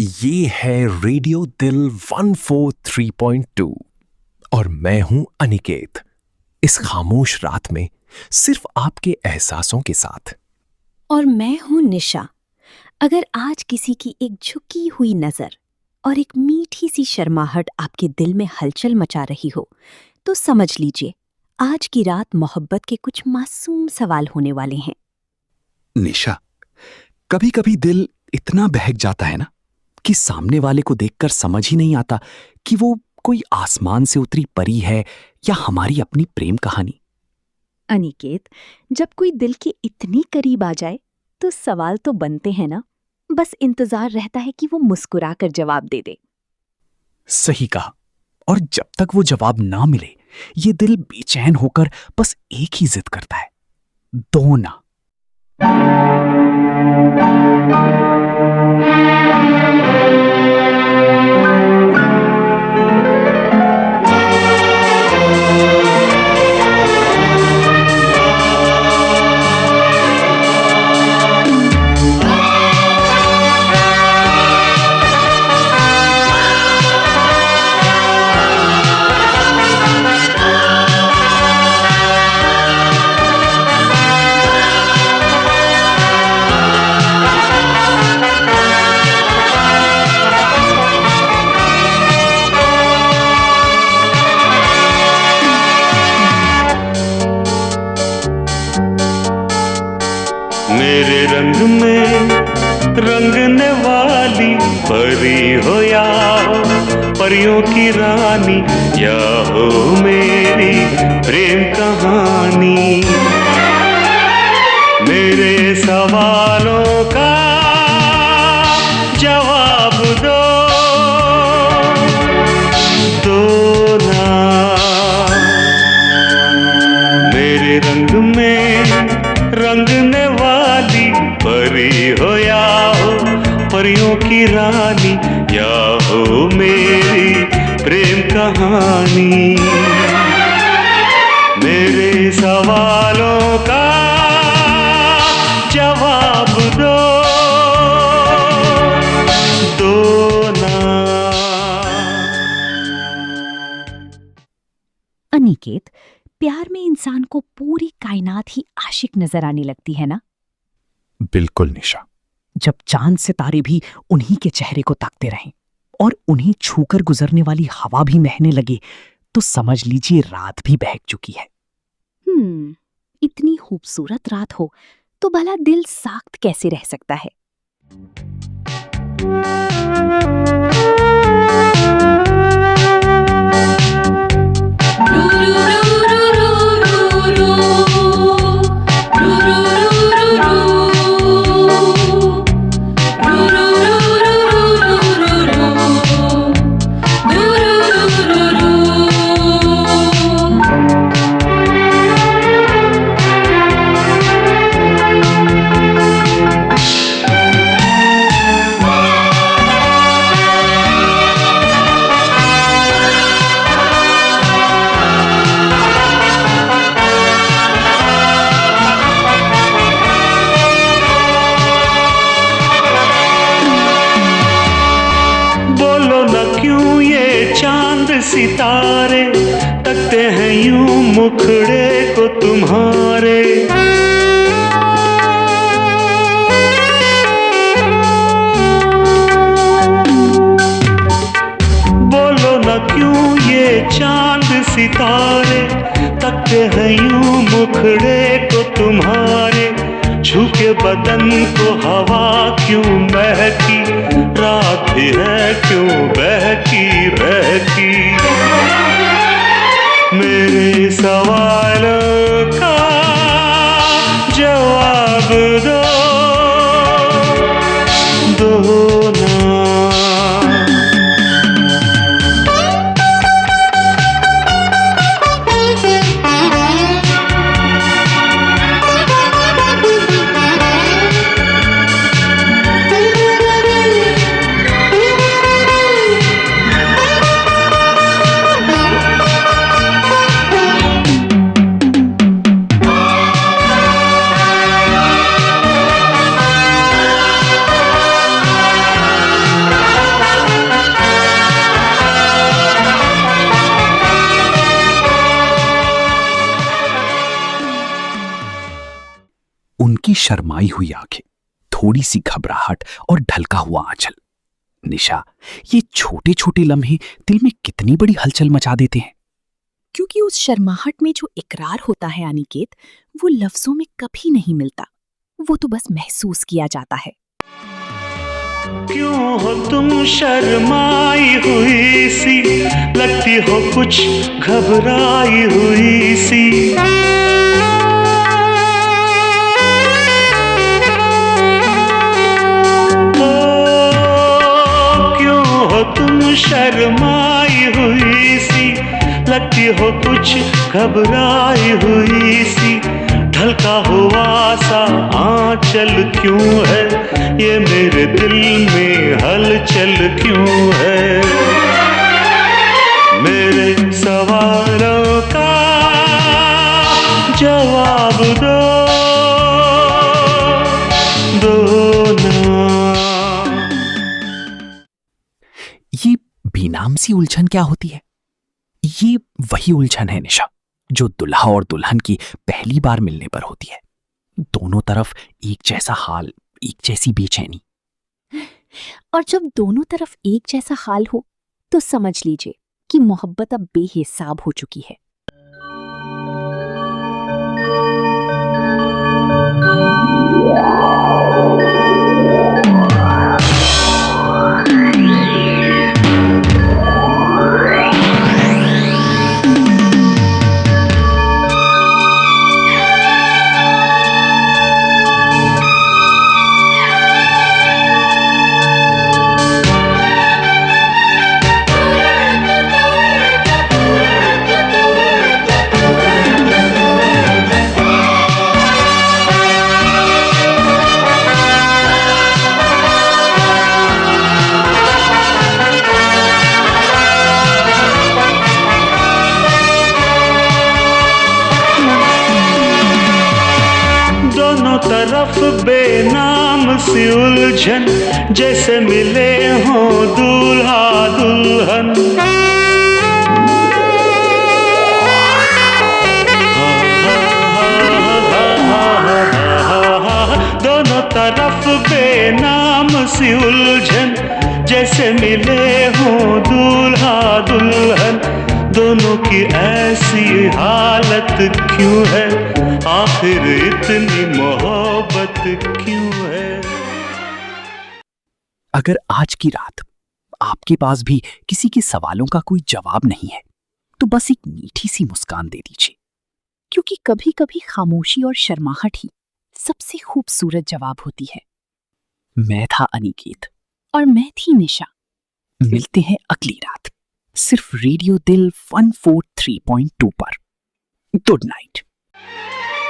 ये है रेडियो दिल 143.2 और मैं हूं अनिकेत। इस खामोश रात में सिर्फ आपके एहसासों के साथ। और मैं हूं निशा। अगर आज किसी की एक झुकी हुई नजर और एक मीठी सी शर्माहट आपके दिल में हलचल मचा रही हो, तो समझ लीजिए आज की रात मोहब्बत के कुछ मासूम सवाल होने वाले हैं। निशा, कभी कभी दिल इतना बहक जाता है ना कि सामने वाले को देखकर समझ ही नहीं आता कि वो कोई आसमान से उतरी परी है या हमारी अपनी प्रेम कहानी। अनिकेत, जब कोई दिल के इतनी करीब आ जाए तो सवाल तो बनते हैं ना, बस इंतजार रहता है कि वो मुस्कुराकर जवाब दे दे। सही कहा। और जब तक वो जवाब ना मिले ये दिल बेचैन होकर बस एक ही जिद करता है, दो ना। मेरे रंग में रंगने वाली परी हो या हो परियों की रानी, या हो मेरी प्रेम कहानी। मेरे सवालों का जवाब दो ना। मेरे रंग में रंगने वाली परी हो या हो परियों की रानी, या हो मेरी प्रेम कहानी। मेरे सवालों का जवाब दो ना। अनिकेत, प्यार में इंसान को पूरी कायनात ही आशिक नजर आने लगती है ना? बिल्कुल निशा। जब चांद सितारे भी उन्हीं के चेहरे को ताकते रहें और उन्हें छूकर गुजरने वाली हवा भी महने लगे तो समझ लीजिए रात भी बहक चुकी है। इतनी खूबसूरत रात हो तो भला दिल साख्त कैसे रह सकता है? सितारे तकते हैं यूं मुखड़े को तुम्हारे। बोलो न क्यों ये चांद सितारे तकते हैं यूं मुखड़े को तुम्हारे। झुके बदन को हवा क्यों महकी, रात भी है क्यों बहकी बहकी। मेरे सवालों का जवाब दो ना। शर्माई हुई आंखें, थोड़ी सी घबराहट और ढलका हुआ आंचल। निशा, ये छोटे छोटे लम्हे दिल में कितनी बड़ी हलचल मचा देते हैं। क्योंकि उस शर्माहट में जो इकरार होता है अनिकेत, वो लफ्जों में कभी नहीं मिलता, वो तो बस महसूस किया जाता है। क्यों हो तुम शर्माई हुई सी, लगती हो कुछ घबराई हुई सी। क्यों हो तुम शर्माई हुई सी, लगती हो कुछ घबराई हुई सी। ढलका हुआ सा आंचल क्यों है, ये मेरे दिल में हलचल क्यों है। मेरे सवालों का जवाब दो ना। ये बेनाम सी उलझन क्या होती है? ये वही उलझन है निशा, जो दुल्हा और दुल्हन की पहली बार मिलने पर होती है। दोनों तरफ एक जैसा हाल, एक जैसी बेचैनी। और जब दोनों तरफ एक जैसा हाल हो तो समझ लीजिए कि मोहब्बत अब बेहिसाब हो चुकी है। तरफ बेनाम सी उलझन, जैसे मिले हों दूल्हा दुल्हन। दोनों तरफ बेनाम सी उलझन, जैसे मिले हों दूल्हा दुल्हन। दोनों की ऐसी हालत क्यों है, आखिर इतनी मोहब्बत क्यों है। अगर आज की रात आपके पास भी किसी के सवालों का कोई जवाब नहीं है, तो बस एक मीठी सी मुस्कान दे दीजिए, क्योंकि कभी कभी खामोशी और शर्माहट ही सबसे खूबसूरत जवाब होती है। मैं था अनिकेत और मैं थी निशा। मिलते हैं अगली रात, सिर्फ रेडियो दिल 143.2 पर। Good night.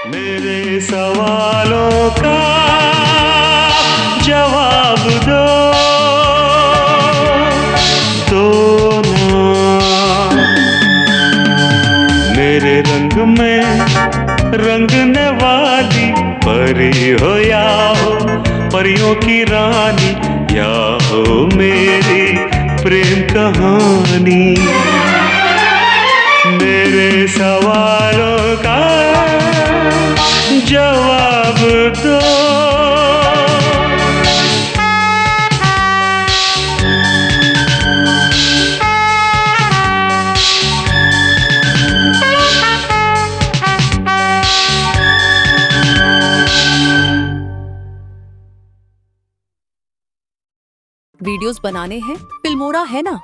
मेरे सवालों का जवाब दो ना। मेरे रंग में रंगने वाली परी हो या हो परियों की रानी, या हो मेरी प्रेम कहानी। मेरे सवालों का जवाब दो। वीडियोस बनाने हैं, फिल्मोरा है ना।